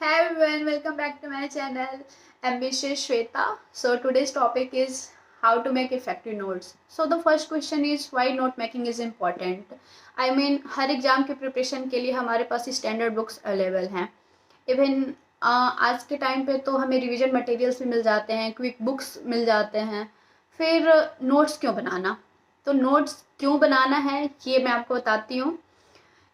Hi everyone, welcome back to my channel. Ambitious Shweta. So today's topic is how to make effective notes. So the first question is why note making is important. I mean her exam के preparation के लिए हमारे पास standard books available हैं. Even आज के time पे तो हमें रिवीजन मटेरियल्स भी मिल जाते हैं, क्विक बुक्स मिल जाते हैं. फिर नोट्स क्यों बनाना? तो नोट्स क्यों बनाना है ये मैं आपको बताती हूँ.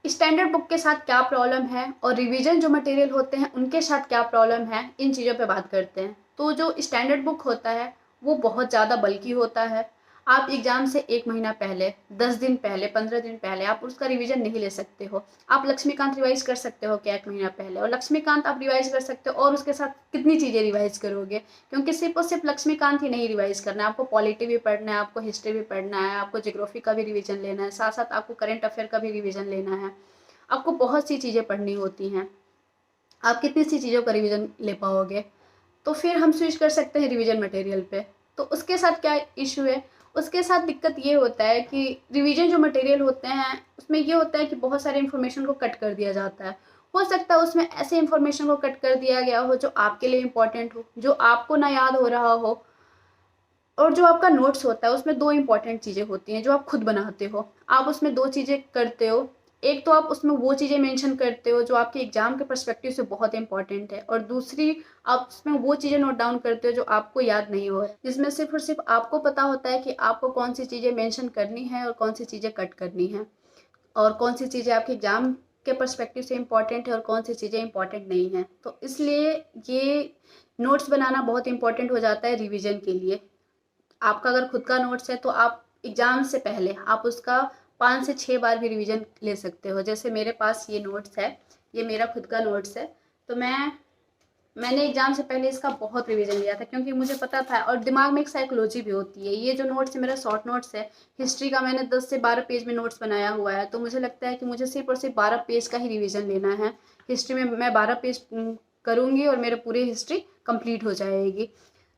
स्टैंडर्ड बुक के साथ क्या प्रॉब्लम है और रिवीजन जो मटेरियल होते हैं उनके साथ क्या प्रॉब्लम है, इन चीज़ों पे बात करते हैं. तो जो स्टैंडर्ड बुक होता है वो बहुत ज़्यादा बल्कि होता है. आप एग्ज़ाम से 1 महीना पहले, 10 दिन पहले, 15 दिन पहले आप उसका रिवीजन नहीं ले सकते हो. आप लक्ष्मीकांत रिवाइज कर सकते हो क्या 1 महीना पहले, और लक्ष्मीकांत आप रिवाइज कर सकते हो और उसके साथ कितनी चीज़ें रिवाइज करोगे, क्योंकि सिर्फ और सिर्फ लक्ष्मीकांत ही नहीं रिवाइज करना है. आपको पॉलिटी भी पढ़ना है, आपको हिस्ट्री भी पढ़ना है, आपको ज्योग्राफी का भी रिवीजन लेना है, साथ साथ आपको करंट अफेयर का भी रिवीजन लेना है. आपको बहुत सी चीज़ें पढ़नी होती हैं. आप कितनी सी चीज़ों का रिवीजन ले पाओगे? तो फिर हम स्विच कर सकते हैं रिवीजन मटेरियल पे. तो उसके साथ क्या इशू है? उसके साथ दिक्कत ये होता है कि रिवीजन जो मटेरियल होते हैं उसमें ये होता है कि बहुत सारे इन्फॉर्मेशन को कट कर दिया जाता है. हो सकता है उसमें ऐसे इन्फॉर्मेशन को कट कर दिया गया हो जो आपके लिए इम्पोर्टेंट हो, जो आपको ना याद हो रहा हो. और जो आपका नोट्स होता है उसमें दो इम्पॉर्टेंट चीज़ें होती हैं जो आप खुद बनाते हो. आप उसमें दो चीज़ें करते हो. एक तो आप उसमें वो चीज़ें मेंशन करते हो जो आपके एग्जाम के पर्सपेक्टिव से बहुत इंपॉर्टेंट है, और दूसरी आप उसमें वो चीज़ें नोट डाउन करते हो जो आपको याद नहीं हो, जिसमें सिर्फ और सिर्फ आपको पता होता है कि आपको कौन सी चीज़ें मेंशन करनी है और कौन सी चीज़ें कट करनी है, और कौन सी चीज़ें आपके एग्जाम के पर्सपेक्टिव से इम्पॉर्टेंट है और कौन सी चीज़ें इम्पॉर्टेंट नहीं है. तो इसलिए ये नोट्स बनाना बहुत इंपॉर्टेंट हो जाता है रिविजन के लिए. आपका अगर खुद का नोट्स है तो आप एग्ज़ाम से पहले आप उसका 5 से 6 बार भी रिवीजन ले सकते हो. जैसे मेरे पास ये नोट्स है, ये मेरा खुद का नोट्स है. तो मैंने एग्ज़ाम से पहले इसका बहुत रिवीजन लिया था, क्योंकि मुझे पता था. और दिमाग में एक साइकोलॉजी भी होती है. ये जो नोट्स है मेरा शॉर्ट नोट्स है. हिस्ट्री का मैंने 10 से 12 पेज में नोट्स बनाया हुआ है. तो मुझे लगता है कि मुझे सिर्फ और सिर्फ 12 पेज का ही रिवीजन लेना है. हिस्ट्री में मैं 12 पेज करूँगी और मेरे पूरी हिस्ट्री कंप्लीट हो जाएगी.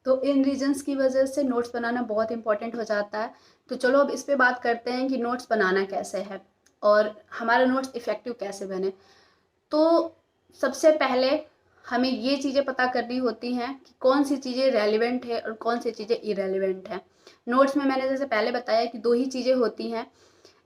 तो इन रीजंस की वजह से नोट्स बनाना बहुत इंपॉर्टेंट हो जाता है. तो चलो अब इस पे बात करते हैं कि नोट्स बनाना कैसे है और हमारा नोट्स इफ़ेक्टिव कैसे बने. तो सबसे पहले हमें ये चीज़ें पता करनी होती हैं कि कौन सी चीज़ें रेलिवेंट है और कौन सी चीज़ें इरेलीवेंट हैं. नोट्स में मैंने जैसे पहले बताया कि दो ही चीज़ें होती हैं.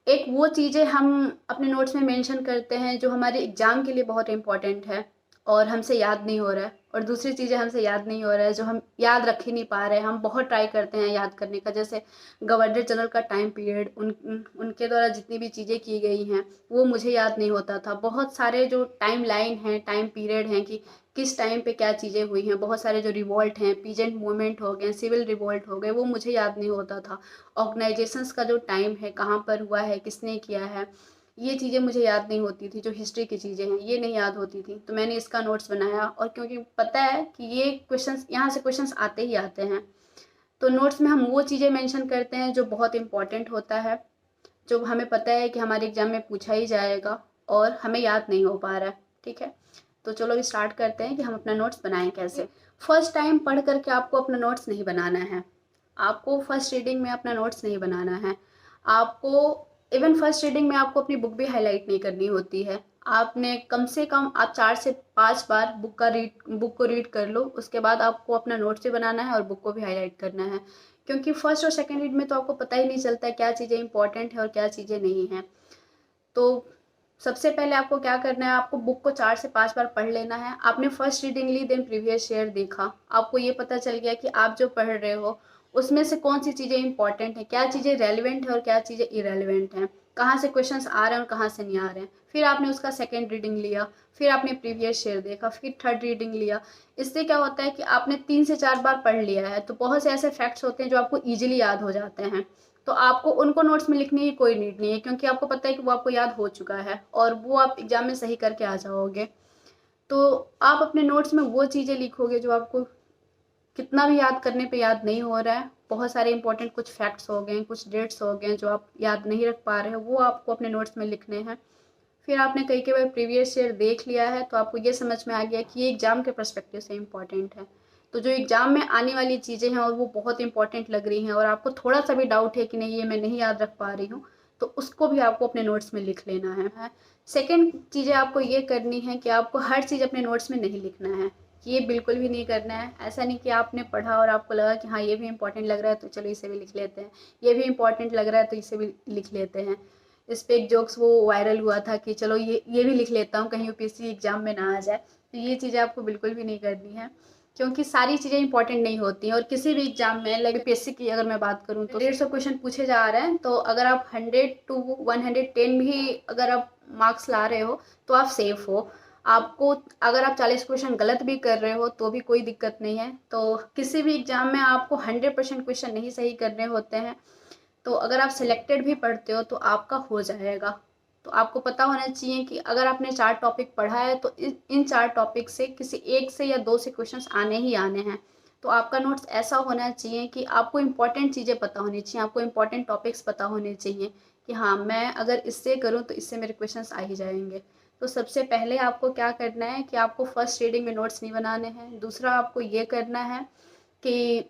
एक वो चीज़ें हम अपने नोट्स में मेंशन करते हैं जो हमारे एग्ज़ाम के लिए बहुत इम्पोर्टेंट है और हमसे याद नहीं हो रहा है, और दूसरी चीज़ें हमसे याद नहीं हो रहा है जो हम याद रख ही नहीं पा रहे हैं. हम बहुत ट्राई करते हैं याद करने का, जैसे गवर्नर जनरल का टाइम पीरियड, उनके द्वारा जितनी भी चीज़ें की गई हैं वो मुझे याद नहीं होता था. बहुत सारे जो टाइम लाइन हैं, टाइम पीरियड हैं कि किस टाइम पे क्या चीज़ें हुई हैं, बहुत सारे जो रिवॉल्ट हैं, पीजेंट मूवमेंट हो गए, सिविल रिवॉल्ट हो गए, वो मुझे याद नहीं होता था. ऑर्गेनाइजेशंस का जो टाइम है, कहाँ पर हुआ है, किसने किया है, ये चीज़ें मुझे याद नहीं होती थी. जो हिस्ट्री की चीज़ें हैं ये नहीं याद होती थी. तो मैंने इसका नोट्स बनाया, और क्योंकि पता है कि ये क्वेश्चंस यहाँ से क्वेश्चंस आते ही आते हैं, तो नोट्स में हम वो चीज़ें मेंशन करते हैं जो बहुत इंपॉर्टेंट होता है, जो हमें पता है कि हमारे एग्जाम में पूछा ही जाएगा और हमें याद नहीं हो पा रहा है. ठीक है, तो चलो अभी स्टार्ट करते हैं कि हम अपना नोट्स बनाएं कैसे. फर्स्ट टाइम पढ़ करके आपको अपना नोट्स नहीं बनाना है. आपको फर्स्ट रीडिंग में अपना नोट्स नहीं बनाना है. आपको इवन फर्स्ट रीडिंग में आपको अपनी बुक भी हाईलाइट नहीं करनी होती है. आपने कम से कम आप 4 से 5 बार बुक को रीड कर लो. उसके बाद आपको अपना नोट्स भी बनाना है और बुक को भी हाईलाइट करना है, क्योंकि फर्स्ट और सेकेंड रीड में तो आपको पता ही नहीं चलता है क्या चीज़ें इंपॉर्टेंट है और क्या चीज़ें नहीं हैं. तो सबसे पहले आपको क्या करना है, आपको बुक को 4 से 5 बार पढ़ लेना है. आपने फर्स्ट रीडिंग ली, देन प्रीवियस ईयर देखा, आपको ये पता चल गया कि आप जो पढ़ रहे हो उसमें से कौन सी चीज़ें इंपॉर्टेंट हैं, क्या चीज़ें रेलिवेंट है और क्या चीज़ें इरेलीवेंट हैं, कहाँ से क्वेश्चंस आ रहे हैं और कहाँ से नहीं आ रहे हैं. फिर आपने उसका सेकेंड रीडिंग लिया, फिर आपने प्रीवियस ईयर देखा, फिर थर्ड रीडिंग लिया. इससे क्या होता है कि आपने 3 से 4 बार पढ़ लिया है, तो बहुत से ऐसे फैक्ट्स होते हैं जो आपको ईजिली याद हो जाते हैं. तो आपको उनको नोट्स में लिखने की कोई नीड नहीं है, क्योंकि आपको पता है कि वो आपको याद हो चुका है और वो आप एग्जाम में सही करके आ जाओगे. तो आप अपने नोट्स में वो चीज़ें लिखोगे जो आपको कितना भी याद करने पे याद नहीं हो रहा है. बहुत सारे इंपॉर्टेंट कुछ फैक्ट्स हो गए, कुछ डेट्स हो गए जो आप याद नहीं रख पा रहे हो, वो आपको अपने नोट्स में लिखने हैं. फिर आपने कई बार प्रीवियस ईयर देख लिया है तो आपको ये समझ में आ गया कि ये एग्ज़ाम के पर्सपेक्टिव से इम्पॉर्टेंट है. तो जो एग्ज़ाम में आने वाली चीज़ें हैं और वो बहुत इंपॉर्टेंट लग रही हैं और आपको थोड़ा सा भी डाउट है कि नहीं ये मैं नहीं याद रख पा रही हूँ, तो उसको भी आपको अपने नोट्स में लिख लेना है। सेकेंड चीज़ें आपको ये करनी है कि आपको हर चीज़ अपने नोट्स में नहीं लिखना है, ये बिल्कुल भी नहीं करना है। ऐसा नहीं कि आपने पढ़ा और आपको लगा कि हाँ ये भी इम्पोर्टेंट लग रहा है तो चलो इसे भी लिख लेते हैं, ये भी इम्पोर्टेंट लग रहा है तो इसे भी लिख लेते हैं। इस पे एक जोक्स वो वायरल हुआ था कि चलो ये भी लिख लेता हूँ कहीं यूपीएससी एग्जाम में ना आ जाए। तो ये चीज़ें आपको बिल्कुल भी नहीं करनी है, क्योंकि सारी चीज़ें इंपॉर्टेंट नहीं होती हैं। और किसी भी एग्जाम में लाइक यूपीएससी की अगर मैं बात करूँ तो 150 क्वेश्चन पूछे जा रहे हैं, तो अगर आप 100 to 110 भी अगर आप मार्क्स ला रहे हो तो आप सेफ हो। आपको अगर आप 40 क्वेश्चन गलत भी कर रहे हो तो भी कोई दिक्कत नहीं है। तो किसी भी एग्जाम में आपको 100% क्वेश्चन नहीं सही करने होते हैं। तो अगर आप सिलेक्टेड भी पढ़ते हो तो आपका हो जाएगा। तो आपको पता होना चाहिए कि अगर आपने 4 टॉपिक पढ़ा है तो इन 4 टॉपिक से किसी एक से या 2 से क्वेश्चंस आने ही आने हैं। तो आपका नोट्स ऐसा होना चाहिए कि आपको इम्पॉर्टेंट चीज़ें पता होनी चाहिए, आपको इम्पॉर्टेंट टॉपिक्स पता होने चाहिए कि हाँ मैं अगर इससे करूँ तो इससे मेरे क्वेश्चंस आ ही जाएंगे। तो सबसे पहले आपको क्या करना है कि आपको फर्स्ट रीडिंग में नोट्स नहीं बनाने हैं। दूसरा आपको ये करना है कि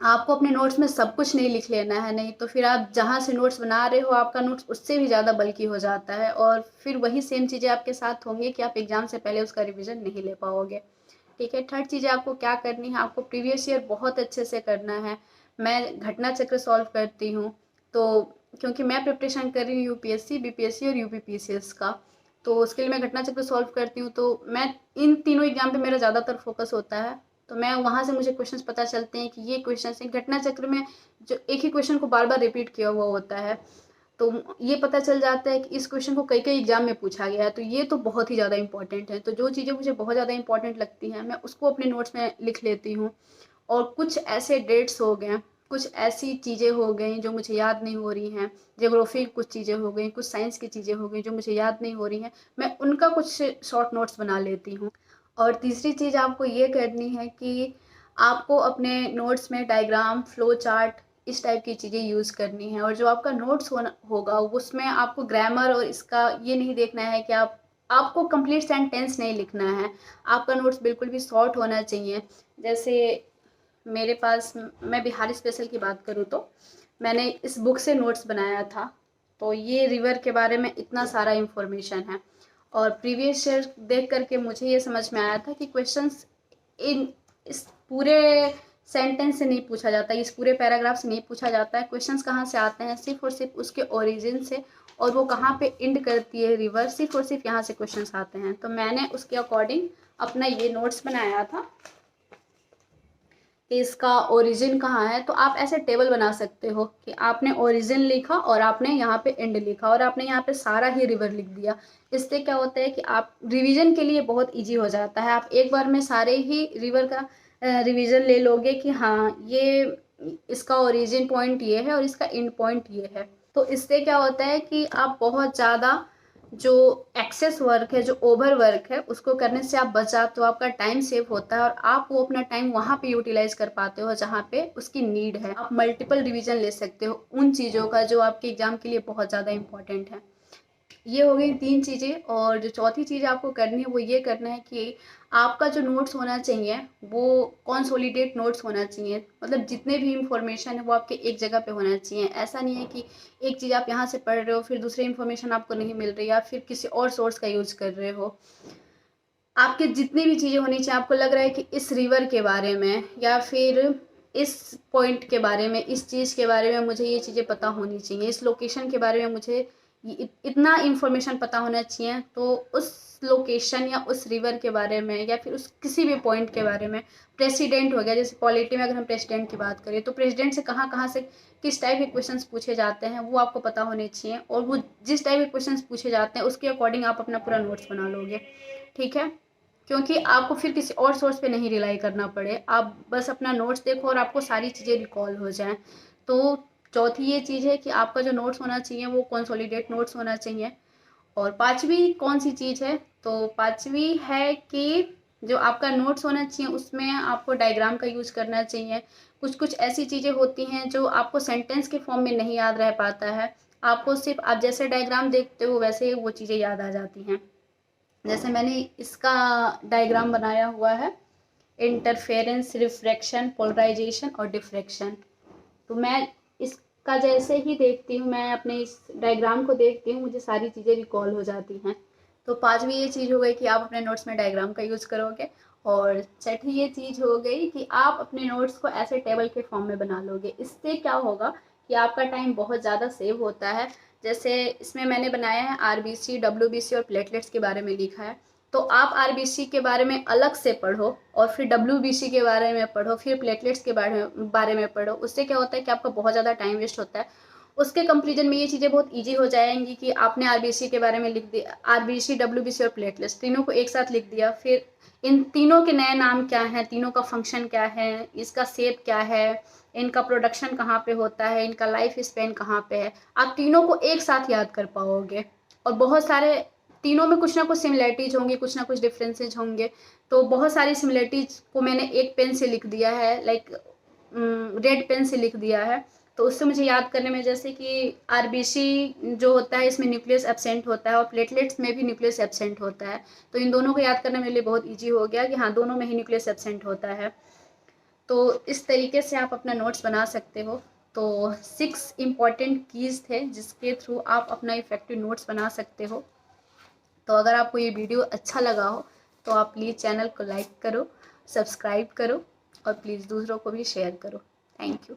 आपको अपने नोट्स में सब कुछ नहीं लिख लेना है, नहीं तो फिर आप जहाँ से नोट्स बना रहे हो आपका नोट्स उससे भी ज़्यादा बल्कि हो जाता है और फिर वही सेम चीज़ें आपके साथ होंगी कि आप एग्ज़ाम से पहले उसका रिवीजन नहीं ले पाओगे। ठीक है। थर्ड चीज़ें आपको क्या करनी है, आपको प्रीवियस ईयर बहुत अच्छे से करना है। मैं घटना चक्र सॉल्व करती हूँ, तो क्योंकि मैं प्रिपरेशन कर रही हूँ यूपीएससी, बीपीएससी और यूपीपीसीएस का, तो उसके लिए मैं घटना चक्र सॉल्व करती हूँ। तो मैं इन तीनों एग्जाम पे मेरा ज़्यादातर फोकस होता है। तो मैं वहाँ से मुझे क्वेश्चंस पता चलते हैं कि ये क्वेश्चंस हैं। घटना चक्र में जो एक ही क्वेश्चन को बार बार रिपीट किया हुआ होता है, तो ये पता चल जाता है कि इस क्वेश्चन को कई कई एग्जाम में पूछा गया है, तो ये तो बहुत ही ज़्यादा इंपॉर्टेंट है। तो जो चीज़ें मुझे बहुत ज़्यादा इंपॉर्टेंट लगती हैं मैं उसको अपने नोट्स में लिख लेती हूँ। और कुछ ऐसे डेट्स हो गए, कुछ ऐसी चीज़ें हो गई जो मुझे याद नहीं हो रही हैं, ज्योग्राफी की कुछ चीज़ें हो गई, कुछ साइंस की चीज़ें हो गई जो मुझे याद नहीं हो रही हैं, मैं उनका कुछ शॉर्ट नोट्स बना लेती हूँ। और तीसरी चीज़ आपको ये करनी है कि आपको अपने नोट्स में डायग्राम, फ्लो चार्ट, इस टाइप की चीज़ें यूज़ करनी है। और जो आपका नोट्स होगा उसमें आपको ग्रामर और इसका ये नहीं देखना है कि आपको कंप्लीट सेंटेंस नहीं लिखना है। आपका नोट्स बिल्कुल भी शॉर्ट होना चाहिए। जैसे मेरे पास, मैं बिहारी स्पेशल की बात करूँ तो मैंने इस बुक से नोट्स बनाया था। तो ये रिवर के बारे में इतना सारा इंफॉर्मेशन है और प्रीवियस ईयर देख करके मुझे ये समझ में आया था कि क्वेश्चंस इन इस पूरे सेंटेंस से नहीं पूछा जाता, इस पूरे पैराग्राफ से नहीं पूछा जाता है। क्वेश्चंस कहाँ से आते हैं, सिर्फ और सिर्फ उसके ओरिजिन से, और वो कहाँ पे एंड करती है रिवर, सिर्फ और सिर्फ यहाँ से क्वेश्चंस आते हैं। तो मैंने उसके अकॉर्डिंग अपना ये नोट्स बनाया था कि इसका ओरिजिन कहाँ है। तो आप ऐसे टेबल बना सकते हो कि आपने ओरिजिन लिखा और आपने यहाँ पे एंड लिखा और आपने यहाँ पे सारा ही रिवर लिख दिया। इससे क्या होता है कि आप रिवीजन के लिए बहुत इजी हो जाता है। आप एक बार में सारे ही रिवर का रिवीजन ले लोगे कि हाँ ये इसका ओरिजिन पॉइंट ये है और इसका एंड पॉइंट ये है। तो इससे क्या होता है कि आप बहुत ज़्यादा जो एक्सेस वर्क है, जो ओवर वर्क है, उसको करने से आप बच जाते हो, आपका टाइम सेव होता है और आप वो अपना टाइम वहाँ पे यूटिलाइज कर पाते हो जहाँ पे उसकी नीड है। आप मल्टीपल रिवीजन ले सकते हो उन चीज़ों का जो आपके एग्जाम के लिए बहुत ज़्यादा इंपॉर्टेंट है। ये हो गई 3 चीज़ें। और जो चौथी चीज़ आपको करनी है वो ये करना है कि आपका जो नोट्स होना चाहिए वो कंसोलिडेट नोट्स होना चाहिए। मतलब जितने भी इंफॉर्मेशन है वो आपके एक जगह पे होना चाहिए। ऐसा नहीं है कि एक चीज़ आप यहाँ से पढ़ रहे हो फिर दूसरी इंफॉर्मेशन आपको नहीं मिल रही या फिर किसी और सोर्स का यूज़ कर रहे हो। आपके जितनी भी चीज़ें होनी चाहिए, आपको लग रहा है कि इस रिवर के बारे में या फिर इस पॉइंट के बारे में, इस चीज़ के बारे में मुझे ये चीज़ें पता होनी चाहिए, इस लोकेशन के बारे में मुझे इतना इन्फॉर्मेशन पता होना चाहिए, तो उस लोकेशन या उस रिवर के बारे में या फिर उस किसी भी पॉइंट के बारे में, प्रेसिडेंट हो गया, जैसे पॉलिटी में अगर हम प्रेसिडेंट की बात करें तो प्रेसिडेंट से कहाँ कहाँ से किस टाइप के क्वेश्चंस पूछे जाते हैं वो आपको पता होने चाहिए। और वो जिस टाइप के क्वेश्चंस पूछे जाते हैं उसके अकॉर्डिंग आप अपना पूरा नोट्स बना लोगे। ठीक है, क्योंकि आपको फिर किसी और सोर्स पे नहीं रिलाई करना पड़े, आप बस अपना नोट्स देखो और आपको सारी चीज़ें रिकॉल हो जाएं। तो चौथी ये चीज़ है कि आपका जो नोट्स होना चाहिए वो कंसोलिडेट नोट्स होना चाहिए। और पांचवी कौन सी चीज़ है, तो पांचवी है कि जो आपका नोट्स होना चाहिए उसमें आपको डायग्राम का यूज़ करना चाहिए। कुछ कुछ ऐसी चीज़ें होती हैं जो आपको सेंटेंस के फॉर्म में नहीं याद रह पाता है, आपको सिर्फ आप जैसे डायग्राम देखते हो वैसे ही वो चीज़ें याद आ जाती हैं। जैसे मैंने इसका डायग्राम बनाया हुआ है, इंटरफेरेंस, रिफ्रैक्शन, पोलराइजेशन और डिफ्रैक्शन। तो मैं इस का जैसे ही देखती हूँ, मैं अपने इस डायग्राम को देखती हूँ, मुझे सारी चीज़ें रिकॉल हो जाती हैं। तो पांचवी ये चीज़ हो गई कि आप अपने नोट्स में डायग्राम का यूज़ करोगे। और छठी ये चीज़ हो गई कि आप अपने नोट्स को ऐसे टेबल के फॉर्म में बना लोगे। इससे क्या होगा कि आपका टाइम बहुत ज़्यादा सेव होता है। जैसे इसमें मैंने बनाया है आरबीसी, डब्ल्यूबीसी और प्लेटलेट्स के बारे में लिखा है। तो आप आरबीसी के बारे में अलग से पढ़ो और फिर डब्ल्यूबीसी के बारे में पढ़ो, फिर प्लेटलेट्स के बारे में पढ़ो। उससे क्या होता है कि आपका बहुत ज़्यादा टाइम वेस्ट होता है। उसके कंपेरिजन में ये चीज़ें बहुत इजी हो जाएंगी कि आपने आरबीसी के बारे में लिख दिया, आरबीसी, डब्ल्यूबीसी और प्लेटलेट्स तीनों को एक साथ लिख दिया। फिर इन तीनों के नए नाम क्या हैं, तीनों का फंक्शन क्या है, इसका शेप क्या है, इनका प्रोडक्शन कहाँ पे होता है, इनका लाइफ स्पेन कहाँ पे है, आप तीनों को एक साथ याद कर पाओगे। और बहुत सारे तीनों में कुछ ना कुछ सिमिलरिटीज होंगी, कुछ ना कुछ डिफरेंसेज होंगे। तो बहुत सारी सिमिलरिटीज को मैंने एक पेन से लिख दिया है, लाइक रेड पेन से लिख दिया है। तो उससे मुझे याद करने में, जैसे कि आरबीसी जो होता है इसमें न्यूक्लियस एब्सेंट होता है और प्लेटलेट्स में भी न्यूक्लियस एब्सेंट होता है। तो इन दोनों को याद करना मेरे लिए बहुत ईजी हो गया कि हाँ, दोनों में ही न्यूक्लियस एब्सेंट होता है। तो इस तरीके से आप अपना नोट्स बना सकते हो। तो 6 इम्पॉर्टेंट कीज़ थे जिसके थ्रू आप अपना इफ़ेक्टिव नोट्स बना सकते हो। तो अगर आपको ये वीडियो अच्छा लगा हो तो आप प्लीज़ चैनल को लाइक करो, सब्सक्राइब करो और प्लीज़ दूसरों को भी शेयर करो। Thank you.